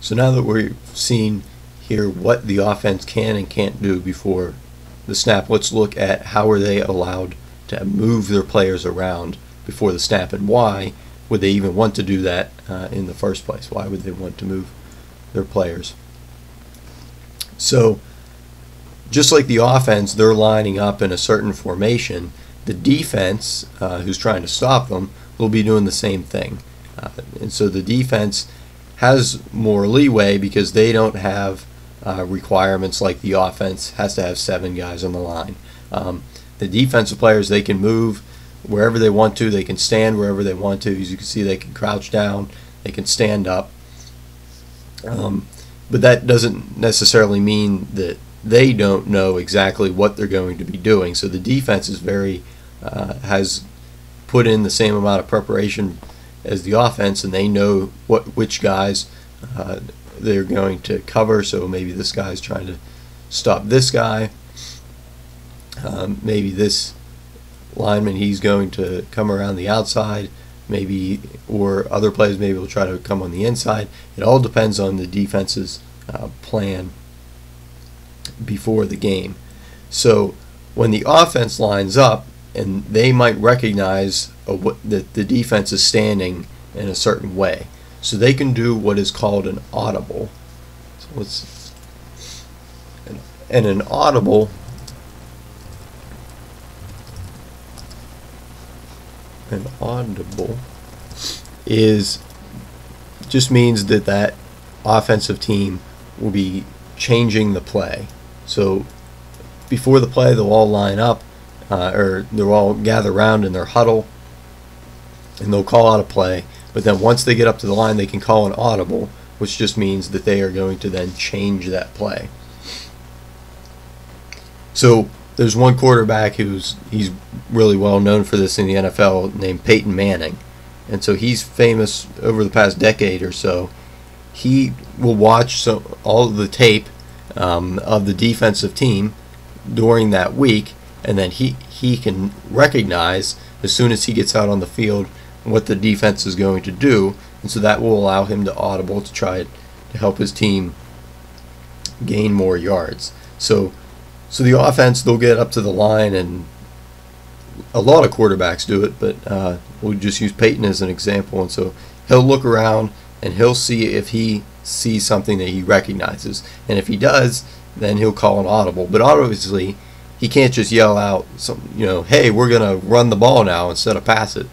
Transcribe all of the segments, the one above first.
So now that we've seen here what the offense can and can't do before the snap, let's look at how are they allowed to move their players around before the snap, and why would they even want to do that in the first place? Why would they want to move their players? So just like the offense, they're lining up in a certain formation. The defense, who's trying to stop them, will be doing the same thing. And so the defense has more leeway because they don't have requirements like the offense has to have 7 guys on the line. The defensive players, they can move wherever they want to. They can stand wherever they want to. As you can see, they can crouch down. They can stand up. But that doesn't necessarily mean that they don't know exactly what they're going to be doing. So the defense is has put in the same amount of preparation as the offense, and they know which guys they're going to cover. So maybe this guy's trying to stop this guy. Maybe this lineman, he's going to come around the outside. Maybe, or other players maybe will try to come on the inside. It all depends on the defense's plan before the game. So when the offense lines up, and they might recognize that the defense is standing in a certain way, so they can do what is called an audible. So an audible is just means that offensive team will be changing the play. So before the play, they'll all line up, or they'll all gather around in their huddle, and they'll call out a play. But then once they get up to the line, they can call an audible, which just means that they are going to then change that play. So there's one quarterback he's really well known for this in the NFL, named Peyton Manning. And so he's famous over the past decade or so. He will watch all of the tape of the defensive team during that week, and then he can recognize as soon as he gets out on the field what the defense is going to do, and so that will allow him to audible to try to help his team gain more yards. So the offense, they'll get up to the line, and a lot of quarterbacks do it, but we'll just use Peyton as an example. And so he'll look around and he'll see if he sees something that he recognizes, and if he does, then he'll call an audible. But obviously he can't just yell out hey, we're gonna run the ball now instead of pass it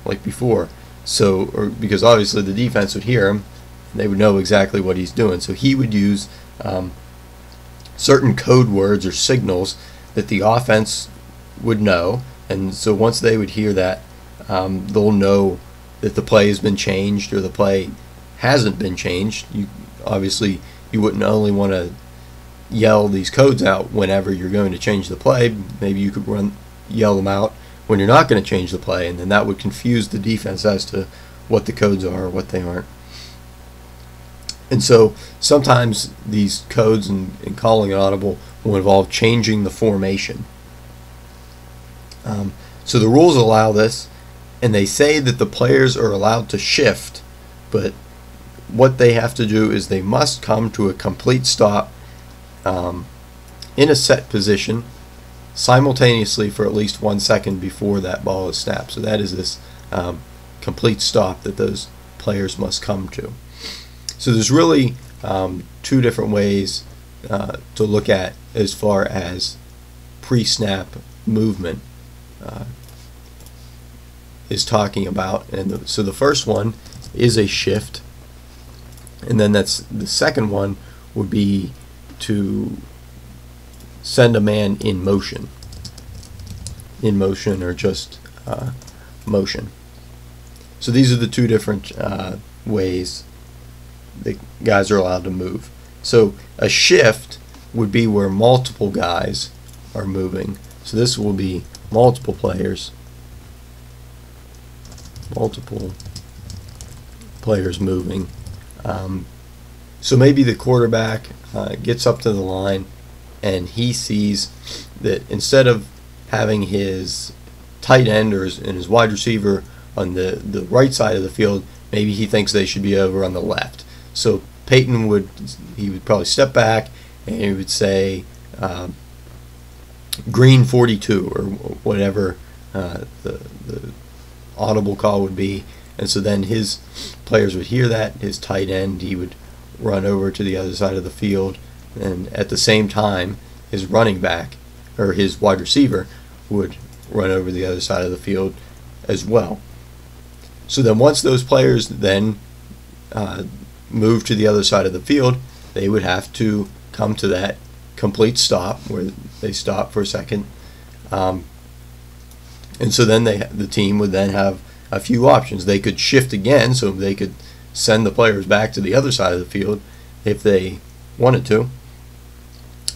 like before. Because obviously the defense would hear him, they would know exactly what he's doing. So he would use certain code words or signals that the offense would know, and so once they would hear that, they'll know that the play has been changed or the play hasn't been changed. Obviously you wouldn't only want to yell these codes out whenever you're going to change the play. Maybe you could yell them out when you're not going to change the play, and then that would confuse the defense as to what the codes are or what they aren't. And so sometimes these codes and calling an audible will involve changing the formation. So the rules allow this, and they say that the players are allowed to shift, but what they have to do is they must come to a complete stop in a set position simultaneously for at least 1 second before that ball is snapped. So that is this complete stop that those players must come to. So there's really 2 different ways to look at as far as pre-snap movement is talking about. And so the first one is a shift, and then the second one would be to send a man in motion or just motion. So these are the 2 different ways that guys are allowed to move. So a shift would be where multiple guys are moving. So this will be multiple players moving. So maybe the quarterback gets up to the line, and he sees that instead of having his tight end and his wide receiver on the right side of the field, maybe he thinks they should be over on the left. So Peyton would probably step back and he would say green 42 or whatever the audible call would be. And so then his players would hear that. His tight end, he would run over to the other side of the field, and at the same time his running back or his wide receiver would run over the other side of the field as well. So then once those players then move to the other side of the field, they would have to come to that complete stop where they stop for a second. And so then the team would then have a few options. They could shift again, so they could send the players back to the other side of the field if they wanted to,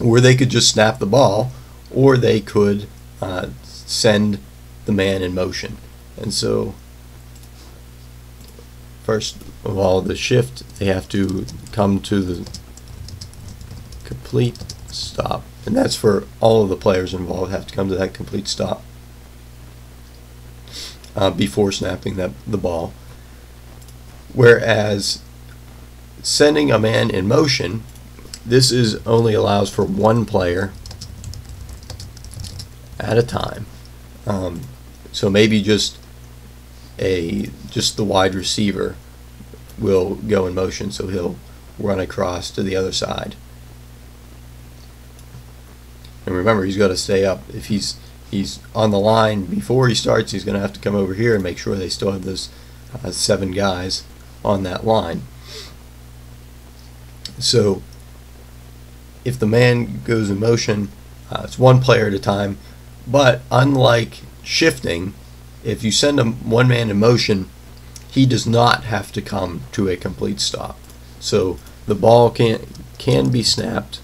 or they could just snap the ball, or they could send the man in motion. And so first of all, the shift, they have to come to the complete stop, and that's for all of the players involved have to come to that complete stop before snapping the ball. Whereas sending a man in motion, this is only allows for one player at a time. So maybe just the wide receiver will go in motion, so he'll run across to the other side. And remember, he's got to stay up. If he's on the line before he starts, he's going to have to come over here and make sure they still have those 7 guys on that line. So if the man goes in motion, it's one player at a time. But unlike shifting, if you send one man in motion, he does not have to come to a complete stop. So the ball can be snapped.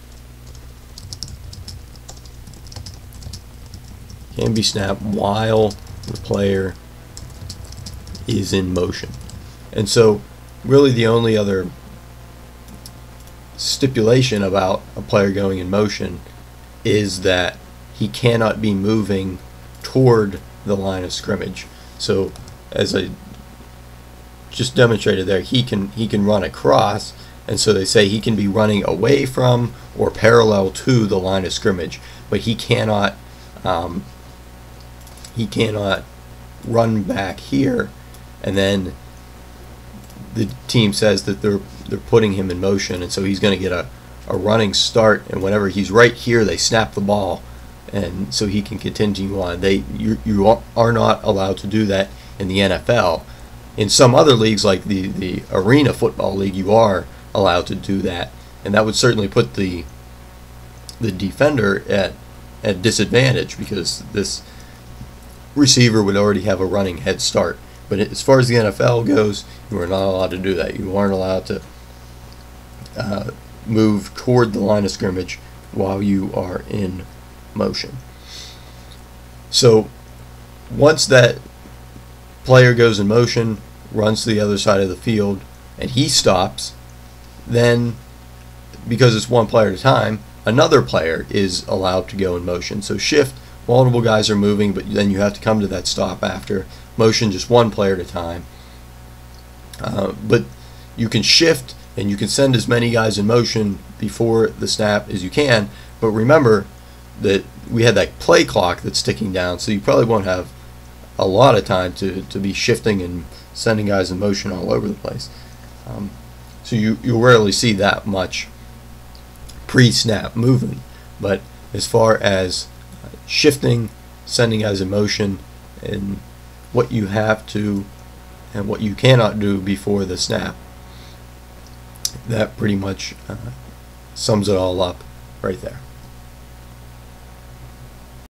Can be snapped while the player is in motion. And so really the only other stipulation about a player going in motion is that he cannot be moving toward the line of scrimmage. So as I just demonstrated there, he can run across, and so they say he can be running away from or parallel to the line of scrimmage, but he cannot run back here, and then the team says that they're putting him in motion, and so he's going to get a running start, and whenever he's right here, they snap the ball, and so he can continue on. You are not allowed to do that in the NFL. In some other leagues, like the Arena Football League, you are allowed to do that, and that would certainly put the defender at disadvantage, because this receiver would already have a running head start. But as far as the NFL goes, you are not allowed to do that. You aren't allowed to move toward the line of scrimmage while you are in motion. So once that player goes in motion, runs to the other side of the field, and he stops, then because it's one player at a time, another player is allowed to go in motion. So shift, multiple guys are moving, but then you have to come to that stop after. Motion, just one player at a time. But you can shift and you can send as many guys in motion before the snap as you can, but remember that we had that play clock that's ticking down, so you probably won't have a lot of time to be shifting and sending guys in motion all over the place. So you'll rarely see that much pre-snap movement. But as far as shifting, sending guys in motion, and what you have to and what you cannot do before the snap, that pretty much sums it all up right there.